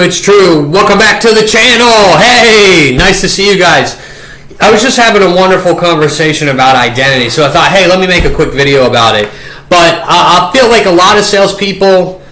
It's true. Welcome back to the channel. Hey, nice to see you guys. I was just having a wonderful conversation about identity, so I thought, hey, let me make a quick video about it. But I feel like a lot of salespeople,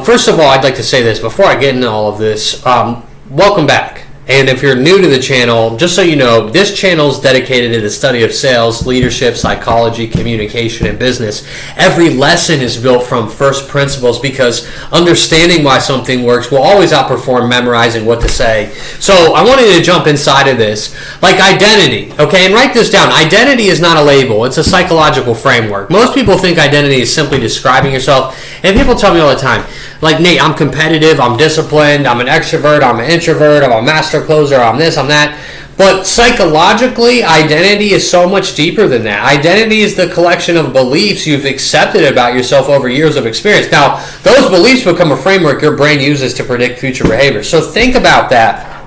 first of all, I'd like to say this before I get into all of this. Welcome back. And if you're new to the channel, just so you know, this channel is dedicated to the study of sales, leadership, psychology, communication, and business. Every lesson is built from first principles because understanding why something works will always outperform memorizing what to say. So I wanted to jump inside of this, like identity, okay? And write this down. Identity is not a label. It's a psychological framework. Most people think identity is simply describing yourself, and people tell me all the time, like, Nate, I'm competitive, I'm disciplined, I'm an extrovert, I'm an introvert, I'm a master closer, I'm this, I'm that. But psychologically, identity is so much deeper than that. Identity is the collection of beliefs you've accepted about yourself over years of experience. Now, those beliefs become a framework your brain uses to predict future behavior. So think about that.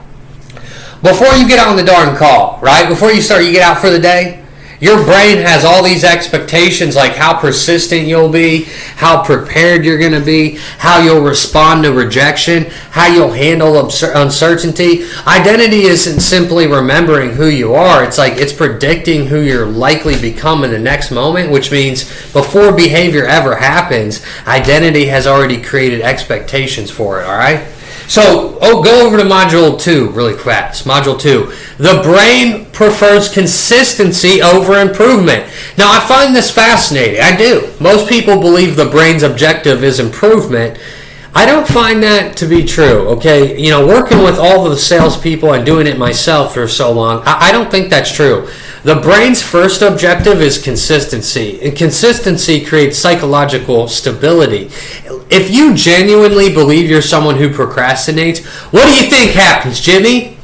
Before you get on the darn call, right? Before you get out for the day, your brain has all these expectations, like how persistent you'll be, how prepared you're going to be, how you'll respond to rejection, how you'll handle uncertainty. Identity isn't simply remembering who you are. It's predicting who you're likely become in the next moment, which means before behavior ever happens, identity has already created expectations for it, all right? So, go over to Module 2 really fast. Module 2. The brain prefers consistency over improvement. Now, I find this fascinating. I do. Most people believe the brain's objective is improvement. I don't find that to be true, okay? Working with all the salespeople and doing it myself for so long, I don't think that's true. The brain's first objective is consistency, and consistency creates psychological stability. If you genuinely believe you're someone who procrastinates, what do you think happens, Jimmy?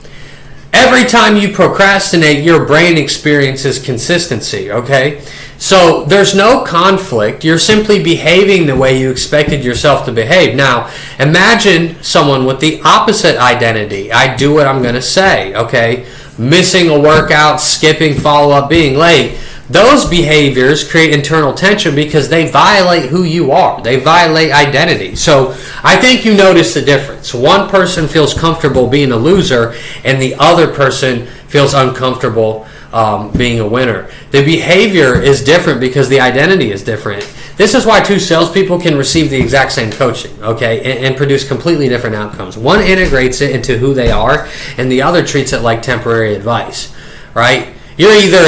Every time you procrastinate, your brain experiences consistency, okay? So there's no conflict. You're simply behaving the way you expected yourself to behave. Now, imagine someone with the opposite identity. I do what I'm going to say, okay? Missing a workout, skipping follow-up, being late. Those behaviors create internal tension because they violate who you are. They violate identity. So I think you notice the difference. One person feels comfortable being a loser, and the other person feels uncomfortable being a winner. The behavior is different because the identity is different. This is why two salespeople can receive the exact same coaching, okay, and produce completely different outcomes. One integrates it into who they are, and the other treats it like temporary advice, right? You're either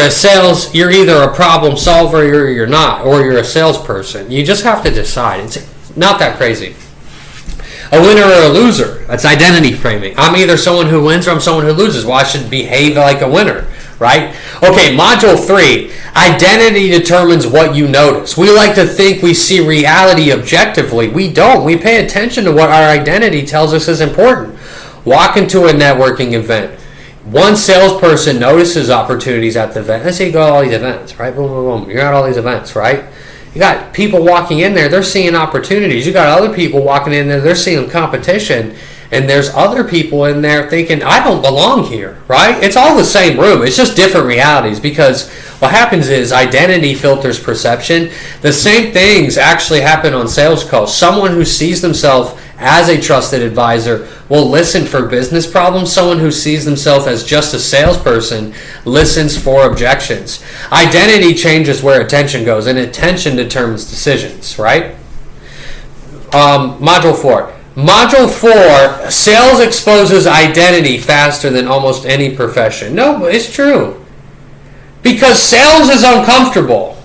a problem solver or you're not, or you're a salesperson. You just have to decide. It's not that crazy. A winner or a loser, that's identity framing. I'm either someone who wins or I'm someone who loses. Well, I should behave like a winner, right? Okay, Module 3, identity determines what you notice. We like to think we see reality objectively. We don't. We pay attention to what our identity tells us is important. Walk into a networking event. One salesperson notices opportunities at the event. Let's say you go to all these events, right? Boom, boom, boom. You're at all these events, right? You got people walking in there, they're seeing opportunities. You got other people walking in there, they're seeing competition. And there's other people in there thinking, I don't belong here, right? It's all the same room. It's just different realities because what happens is identity filters perception. The same things actually happen on sales calls. Someone who sees themselves as a trusted advisor will listen for business problems. Someone who sees themselves as just a salesperson listens for objections. Identity changes where attention goes, and attention determines decisions, right? Module 4. Module 4, sales exposes identity faster than almost any profession. No, it's true. Because sales is uncomfortable.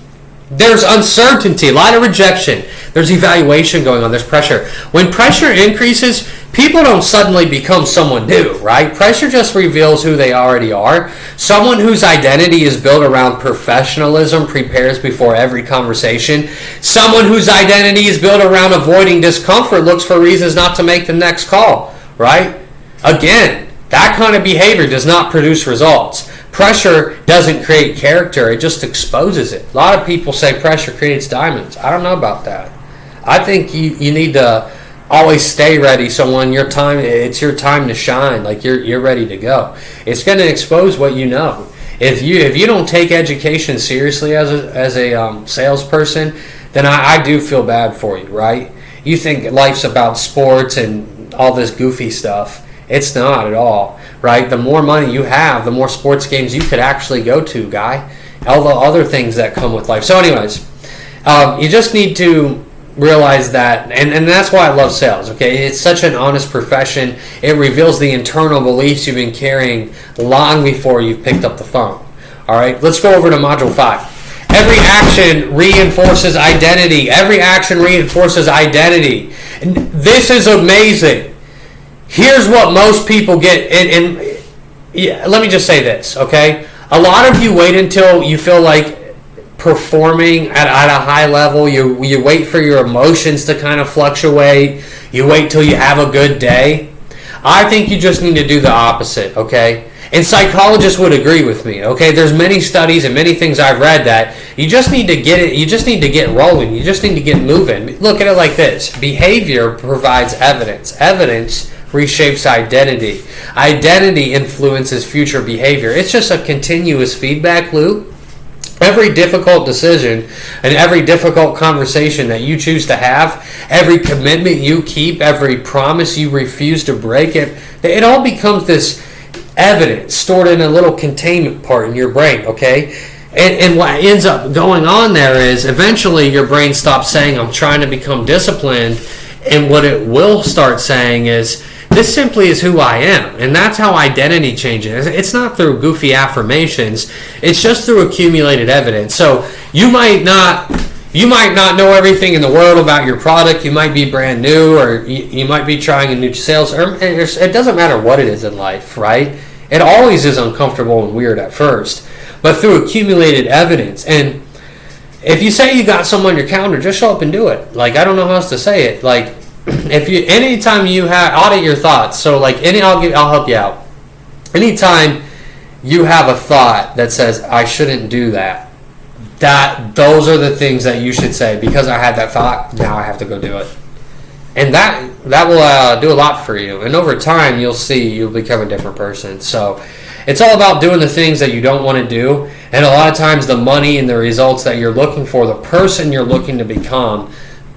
There's uncertainty, a lot of rejection. There's evaluation going on. There's pressure. When pressure increases, people don't suddenly become someone new, right? Pressure just reveals who they already are. Someone whose identity is built around professionalism prepares before every conversation. Someone whose identity is built around avoiding discomfort looks for reasons not to make the next call, right? Again, that kind of behavior does not produce results. Pressure doesn't create character, it just exposes it. A lot of people say pressure creates diamonds. I don't know about that. I think you need to always stay ready, so when it's your time to shine, like you're ready to go. It's going to expose what you know. If you don't take education seriously as a salesperson, then I do feel bad for you, right? You think life's about sports and all this goofy stuff. It's not at all, right? The more money you have, the more sports games you could actually go to, guy. All the other things that come with life. So anyways, you just need to realize that, and that's why I love sales, okay? It's such an honest profession. It reveals the internal beliefs you've been carrying long before you've picked up the phone. All right, let's go over to Module 5. Every action reinforces identity. Every action reinforces identity. And this is amazing. Here's what most people get, and yeah, let me just say this, okay? A lot of you wait until you feel like performing at a high level. You wait for your emotions to kind of fluctuate. You wait till you have a good day. I think you just need to do the opposite, okay? And psychologists would agree with me, okay? There's many studies and many things I've read that you just need to get it. You just need to get rolling. You just need to get moving. Look at it like this. Behavior provides evidence. Evidence reshapes identity. Identity influences future behavior. It's just a continuous feedback loop. Every difficult decision and every difficult conversation that you choose to have, every commitment you keep, every promise you refuse to break, it all becomes this evidence stored in a little containment part in your brain, okay? And what ends up going on there is eventually your brain stops saying, I'm trying to become disciplined, and what it will start saying is, this simply is who I am. And that's how identity changes. It's not through goofy affirmations. It's just through accumulated evidence. So you might not know everything in the world about your product. You might be brand new, or you might be trying a new sales. It doesn't matter what it is in life, right? It always is uncomfortable and weird at first. But through accumulated evidence. And if you say you got someone on your calendar, just show up and do it. Like, I don't know how else to say it. Like, anytime you audit your thoughts, so like I'll help you out. Anytime you have a thought that says I shouldn't do that, those are the things that you should say, because I had that thought, now I have to go do it, and that will do a lot for you. And over time, you'll see you'll become a different person. So it's all about doing the things that you don't want to do, and a lot of times the money and the results that you're looking for, the person you're looking to become,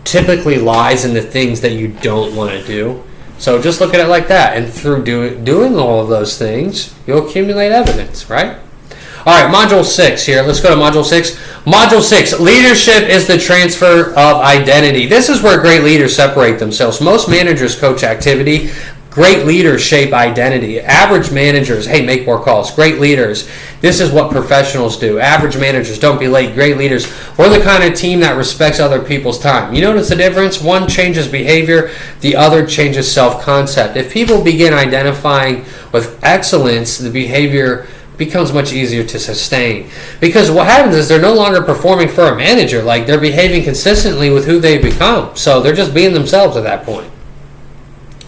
typically lies in the things that you don't want to do. So just look at it like that, and through doing all of those things, you'll accumulate evidence, right? All right, Module 6 here. Let's go to Module 6. Module 6, leadership is the transfer of identity. This is where great leaders separate themselves. Most managers coach activity. Great leaders shape identity. Average managers, hey, make more calls. Great leaders, this is what professionals do. Average managers, don't be late. Great leaders, we're the kind of team that respects other people's time. You notice the difference? One changes behavior, the other changes self-concept. If people begin identifying with excellence, the behavior becomes much easier to sustain. Because what happens is they're no longer performing for a manager. Like, they're behaving consistently with who they become. So they're just being themselves at that point.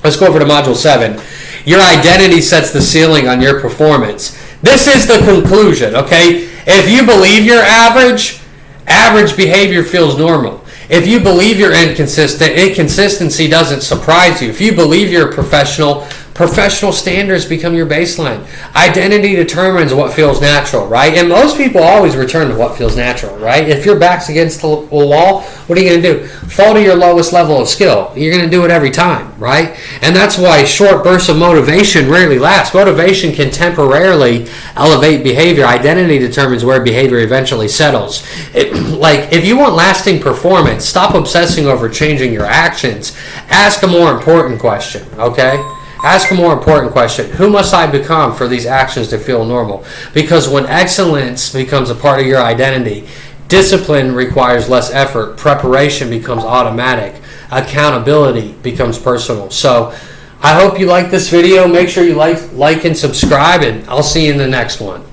Let's go over to Module 7. Your identity sets the ceiling on your performance. This is the conclusion, okay? If you believe you're average, average behavior feels normal. If you believe you're inconsistent, inconsistency doesn't surprise you. If you believe you're a professional, professional standards become your baseline. Identity determines what feels natural, right? And most people always return to what feels natural, right? If your back's against the wall, what are you going to do? Fall to your lowest level of skill. You're going to do it every time, right? And that's why short bursts of motivation rarely last. Motivation can temporarily elevate behavior. Identity determines where behavior eventually settles. Like, if you want lasting performance, stop obsessing over changing your actions. Ask a more important question, okay? Ask a more important question. Who must I become for these actions to feel normal? Because when excellence becomes a part of your identity, discipline requires less effort. Preparation becomes automatic. Accountability becomes personal. So I hope you like this video. Make sure you like and subscribe, and I'll see you in the next one.